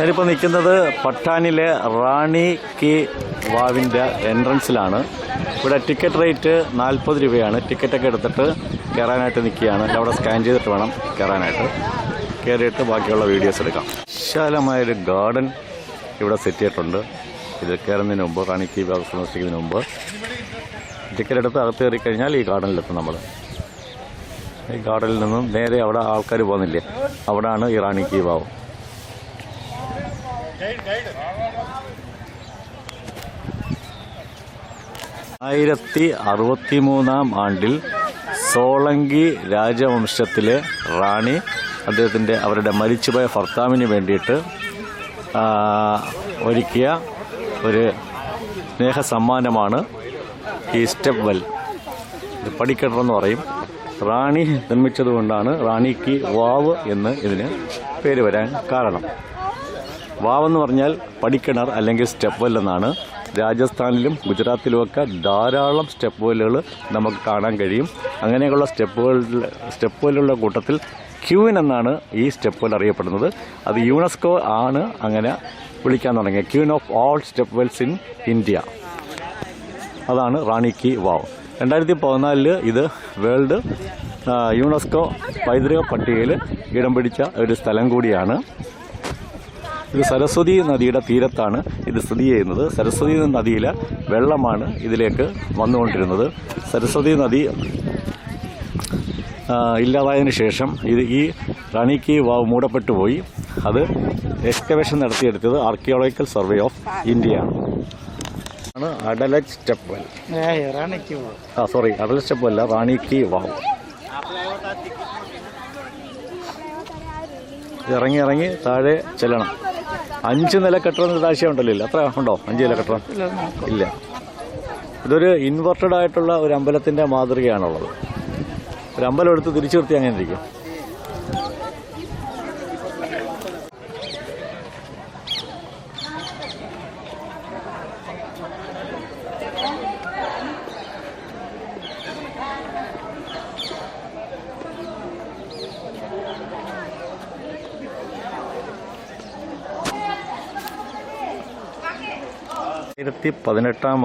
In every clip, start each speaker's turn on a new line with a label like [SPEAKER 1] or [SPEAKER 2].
[SPEAKER 1] ഞാനിപ്പോൾ നിൽക്കുന്നത് പട്ടാനിലെ റാണി കി വാവിൻ്റെ എൻട്രൻസിലാണ്. ഇവിടെ ടിക്കറ്റ് റേറ്റ് 40 രൂപയാണ്. ടിക്കറ്റൊക്കെ എടുത്തിട്ട് കയറാനായിട്ട് നിൽക്കുകയാണ്. അവിടെ സ്കാൻ ചെയ്തിട്ട് വേണം കയറാനായിട്ട്. കയറിയിട്ട് ബാക്കിയുള്ള വീഡിയോസ് എടുക്കാം. വിശാലമായൊരു ഗാർഡൻ ഇവിടെ സെറ്റ് ചെയ്തിട്ടുണ്ട്. ഇത് കയറുന്നതിന് മുമ്പ്, റാണി കി വാവ് സന്ദർശിക്കുന്നതിന് മുമ്പ് ടിക്കറ്റ് എടുത്ത് അകത്ത് കയറി കഴിഞ്ഞാൽ ഈ ഗാർഡനിലെത്തും. നമ്മൾ ഈ ഗാർഡനിൽ നിന്നും നേരെ അവിടെ ആൾക്കാർ പോകുന്നില്ലേ, അവിടെയാണ് ഈ റാണി കി വാവ്. ആയിരത്തി 1963 ആണ്ടിൽ സോളങ്കി രാജവംശത്തിലെ റാണി അവരുടെ മരിച്ചുപോയ ഭർത്താവിന് വേണ്ടിയിട്ട് ഒരുക്കിയ ഒരു സ്നേഹസമ്മാനമാണ് ഈ സ്റ്റെപ്പ് വെൽ. ഇത് പടിക്കെട്ടറെന്ന് പറയും. റാണി നിർമ്മിച്ചതുകൊണ്ടാണ് റാണി കി വാവ് എന്ന് ഇതിന് പേര് വരാൻ കാരണം. വാവെന്ന് പറഞ്ഞാൽ പടിക്കിണർ അല്ലെങ്കിൽ സ്റ്റെപ്പ് വെൽ എന്നാണ്. രാജസ്ഥാനിലും ഗുജറാത്തിലുമൊക്കെ ധാരാളം സ്റ്റെപ്പ് വെല്ലുകൾ നമുക്ക് കാണാൻ കഴിയും. അങ്ങനെയുള്ള സ്റ്റെപ്പ് വെല്ലുള്ള കൂട്ടത്തിൽ ക്യൂൻ എന്നാണ് ഈ സ്റ്റെപ്പ് വെൽ അറിയപ്പെടുന്നത്. അത് യുനെസ്കോ ആണ് അങ്ങനെ വിളിക്കാൻ തുടങ്ങിയത്, queen of all step Wells in India. അതാണ് റാണി കി വാവ്. 2014 ഇത് വേൾഡ് യുനെസ്കോ പൈതൃക പട്ടികയിൽ ഇടം പിടിച്ച ഒരു സ്ഥലം കൂടിയാണ്. ഇത് സരസ്വതി നദിയുടെ തീരത്താണ് ഇത് സ്ഥിതി ചെയ്യുന്നത്. സരസ്വതി നദിയിലെ വെള്ളമാണ് ഇതിലേക്ക് വന്നുകൊണ്ടിരുന്നത്. സരസ്വതി നദി ഇല്ലാതായതിനു ശേഷം ഈ റാണി കി വാവ് മൂടപ്പെട്ടു പോയി. അത് എക്സ്കവേഷൻ നടത്തിയെടുത്തത് ആർക്കിയോളജിക്കൽ സർവേ ഓഫ് ഇന്ത്യ ആണ്. Adalaj step well, Adalaj step വെല്ല, റാണി കി വാവ്. ഇറങ്ങി താഴെ ചെല്ലണം. 5 നില കെട്ടിടം താഴ്ചയുണ്ടല്ലോ, ഇല്ല? അത്ര ഉണ്ടോ? 5 നില കെട്ടിടം ഇല്ല. ഇതൊരു ഇൻവെർട്ടഡ് ആയിട്ടുള്ള ഒരു അമ്പലത്തിൻ്റെ മാതൃകയാണുള്ളത്. ഒരു അമ്പലം എടുത്ത് തിരിച്ചു നിർത്തി അങ്ങനെ ഇരിക്കും.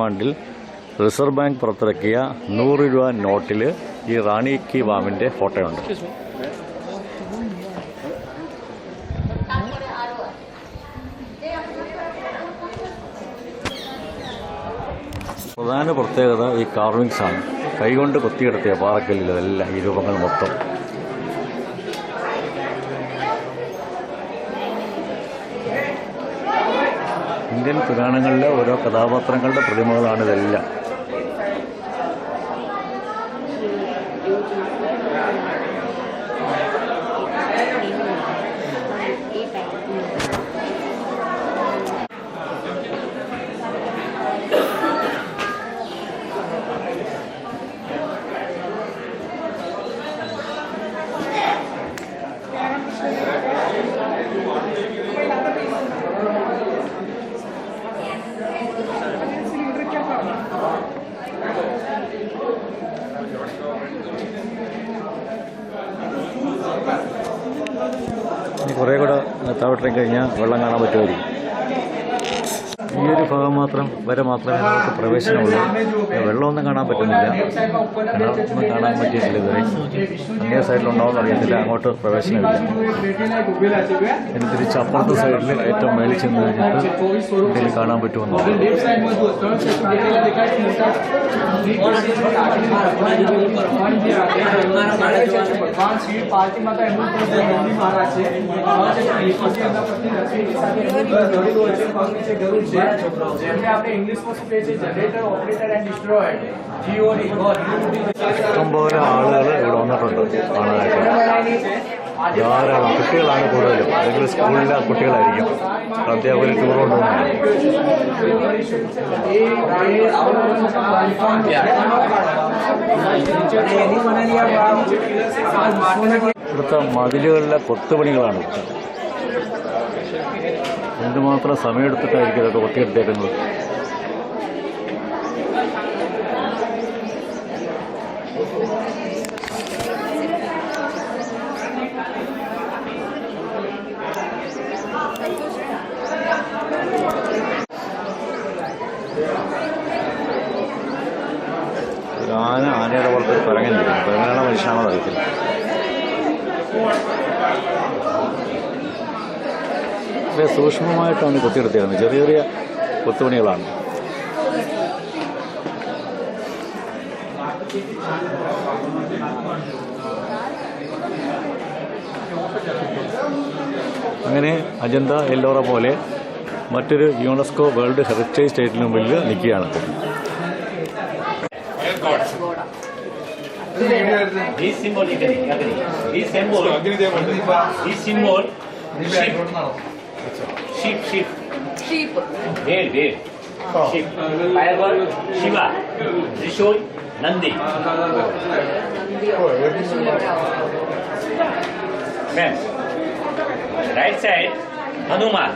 [SPEAKER 1] ആണ്ടിൽ റിസർവ് ബാങ്ക് പുറത്തിറക്കിയ 100 രൂപ നോട്ടിൽ ഈ റാണി കി വാവിൻ്റെ ഫോട്ടോയുണ്ട്. പ്രധാന പ്രത്യേകത ഈ കാർവിങ്സ് ആണ്. കൈകൊണ്ട് കൊത്തിയെടുത്തിയ പാറക്കല്ലിൽ ഇതെല്ലാം ഈ രൂപങ്ങൾ മൊത്തം. ഇന്ത്യൻ പുരാണങ്ങളിലെ ഓരോ കഥാപാത്രങ്ങളുടെ പ്രതിമകളാണ് ഇതെല്ലാം. കുറേ കൂടെ താഴോട്ടേക്ക് കഴിഞ്ഞാൽ വെള്ളം കാണാൻ പറ്റുമായിരിക്കും. ഈ ഒരു ഭാഗം വരെ മാത്രമേ നമുക്ക് പ്രവേശനമുള്ളൂ. വെള്ളമൊന്നും കാണാൻ പറ്റുന്നില്ല, കിണറൊന്നും കാണാൻ പറ്റിയിട്ടില്ല ഇതുവരെ. അങ്ങേ സൈഡിലുണ്ടാവുമെന്ന് അറിയത്തില്ല, അങ്ങോട്ട് പ്രവേശനമില്ല. ഇനി തിരിച്ച് അപ്പുറത്തെ സൈഡിൽ ഏറ്റവും മേളിൽ ചെന്ന് കഴിഞ്ഞിട്ട് ഇതിൽ കാണാൻ പറ്റുമെന്ന്. ഇഷ്ടംപോലെ ആളുകൾ ഇവിടെ വന്നിട്ടുണ്ട് കാണാനായിട്ട്. ധാരാളം കുട്ടികളാണ് കൂടുതലും. അല്ലെങ്കിൽ സ്കൂളിലെ കുട്ടികളായിരിക്കും. അധ്യാപകർ ടൂർ കൊണ്ടുപോകുന്നത്. ഇവിടുത്തെ മതിലുകളിലെ കൊത്തുപണികളാണ്. എന്തുമാത്രം സമയമെടുത്തിട്ടായിരിക്കും ഇതൊക്കെ കൊത്തിയെടുത്തേക്കുന്നത്. കുരങ്ങനിരിക്കുന്നത്. കുരങ്ങനാണോ മനുഷ്യനാണോ അറിയത്തില്ല. വളരെ സൂക്ഷ്മമായിട്ടാണ് കൊത്തിയെടുത്തിരുന്നത്. ചെറിയ ചെറിയ കൊത്തുപണികളാണ്. അങ്ങനെ അജന്ത എല്ലോറ പോലെ മറ്റൊരു യുനെസ്കോ വേൾഡ് ഹെറിറ്റേജ് സൈറ്റിന് മുമ്പിൽ നിൽക്കുകയാണ്.
[SPEAKER 2] This symbol you can agree. This symbol sheep. Bear. Sheep. Firebird, Shiva. Trishul, Nandi. Ma'am. Right side, Hanuman.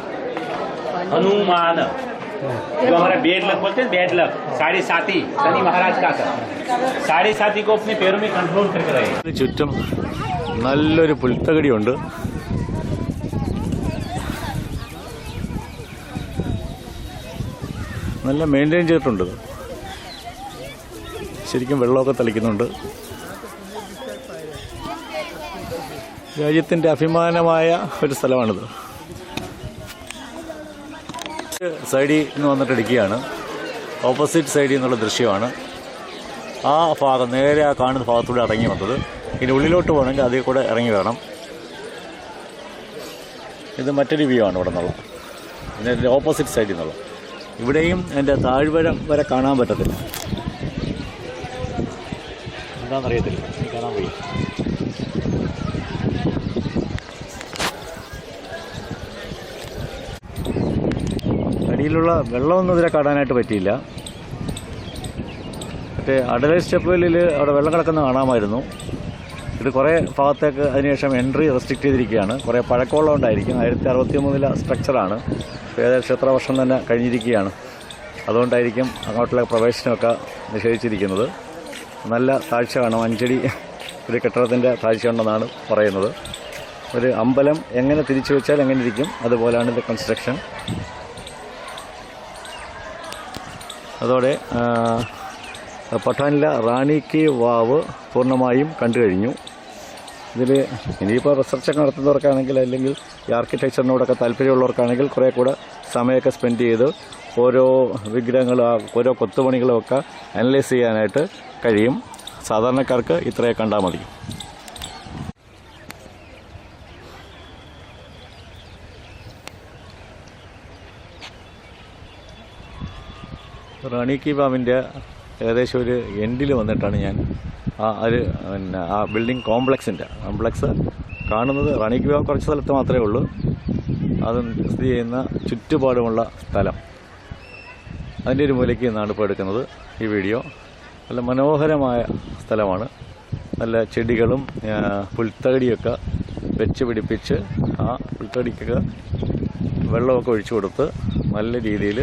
[SPEAKER 2] जो हमारा बेड लक बोलते हैं, बेड लक, साढ़े साथी शनि महाराज का साढ़े साथी को अपने पैरों में कंट्रोल करके रहे.
[SPEAKER 1] ചുറ്റും നല്ലൊരു പുൽത്തകടിയുണ്ട്. നല്ല മെയിൻറ്റെയിൻ ചെയ്തിട്ടുണ്ട്. ശരിക്കും വെള്ളമൊക്കെ തളിക്കുന്നുണ്ട്. രാജ്യത്തിൻ്റെ അഭിമാനമായ ഒരു സ്ഥലമാണിത്. സൈഡിൽ നിന്ന് വന്നിട്ട് ഇടിക്കുകയാണ്. ഓപ്പോസിറ്റ് സൈഡിൽ നിന്നുള്ള ദൃശ്യമാണ്. ആ ഭാഗം നേരെ ആ കാണുന്ന ഭാഗത്തൂടെ ഇറങ്ങി വന്നത്. ഇനി ഉള്ളിലോട്ട് പോകണമെങ്കിൽ അതിൽ കൂടെ ഇറങ്ങി വേണം. ഇത് മറ്റൊരു വ്യൂ ആണ് ഇവിടെ നിന്നുള്ള. പിന്നെ ഇതിൻ്റെ ഓപ്പോസിറ്റ് സൈഡിൽ നിന്നുള്ള. ഇവിടെയും എൻ്റെ താഴ്വരം വരെ കാണാൻ പറ്റത്തില്ല. എന്താണെന്നറിയത്തില്ല, കാണാൻ പോയി. അടിയിലുള്ള വെള്ളമൊന്നും ഇതിനെ കാണാനായിട്ട് പറ്റിയില്ല. മറ്റേ അഡലൈറ്റ് സ്റ്റെപ്പിൽ അവിടെ വെള്ളം കിടക്കുന്ന കാണാമായിരുന്നു. ഇത് കുറേ ഭാഗത്തേക്ക് അതിനുശേഷം എൻട്രി റെസ്ട്രിക്റ്റ് ചെയ്തിരിക്കുകയാണ്. കുറേ പഴക്കമുള്ളതുകൊണ്ടായിരിക്കും. 1063 സ്ട്രക്ചറാണ്. ഏകദേശം എത്ര വർഷം തന്നെ കഴിഞ്ഞിരിക്കുകയാണ്. അതുകൊണ്ടായിരിക്കും അങ്ങോട്ടുള്ള പ്രവേശനമൊക്കെ നിഷേധിച്ചിരിക്കുന്നത്. നല്ല താഴ്ച കാണാം. 5 അടി ഒരു കെട്ടിടത്തിൻ്റെ താഴ്ച ഉണ്ടെന്നാണ് പറയുന്നത്. ഒരു അമ്പലം എങ്ങനെ തിരിച്ചു വെച്ചാൽ എങ്ങനെ ഇരിക്കും അതുപോലെയാണ് ഇത് കൺസ്ട്രക്ഷൻ. അതോടെ പഠാനിലെ റാണി കി വാവ് പൂർണ്ണമായും കണ്ടു കഴിഞ്ഞു. ഇതിൽ ഇനിയിപ്പോൾ റിസർച്ചൊക്കെ നടത്തുന്നവർക്കാണെങ്കിൽ അല്ലെങ്കിൽ ഈ ആർക്കിടെക്ചറിനോടൊക്കെ താല്പര്യമുള്ളവർക്കാണെങ്കിൽ കുറേ കൂടെ സമയമൊക്കെ സ്പെൻഡ് ചെയ്ത് ഓരോ വിഗ്രഹങ്ങളും ഓരോ കൊത്തുപണികളുമൊക്കെ അനലൈസ് ചെയ്യാനായിട്ട് കഴിയും. സാധാരണക്കാർക്ക് ഇത്രയൊക്കെ കണ്ടാൽ മതി. റാണി കി വാവിൻ്റെ ഏകദേശം ഒരു എൻഡിൽ വന്നിട്ടാണ് ഞാൻ ആ ബിൽഡിംഗ് കോംപ്ലക്സ് കാണുന്നത്. റാണി കി വാവ് കുറച്ച് സ്ഥലത്ത് മാത്രമേ ഉള്ളൂ. അത് സ്ഥിതി ചെയ്യുന്ന ചുറ്റുപാടുമുള്ള സ്ഥലം, അതിൻ്റെ ഒരു മൂലയ്ക്ക് നിന്നാണ് ഇപ്പോൾ എടുക്കുന്നത് ഈ വീഡിയോ. നല്ല മനോഹരമായ സ്ഥലമാണ്. നല്ല ചെടികളും പുൽത്തകടിയൊക്കെ വെച്ച് പിടിപ്പിച്ച് ആ പുൽത്തകടിക്കൊക്കെ വെള്ളമൊക്കെ ഒഴിച്ചു കൊടുത്ത് നല്ല രീതിയിൽ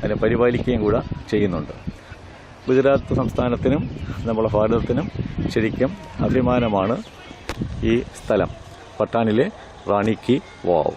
[SPEAKER 1] അതിനെ പരിപാലിക്കുകയും കൂടെ ചെയ്യുന്നുണ്ട്. ഗുജറാത്ത് സംസ്ഥാനത്തിനും നമ്മുടെ ഭാരതത്തിനും ശരിക്കും അഭിമാനമാണ് ഈ സ്ഥലം, പഠാനിലെ റാണി കി വാവ്.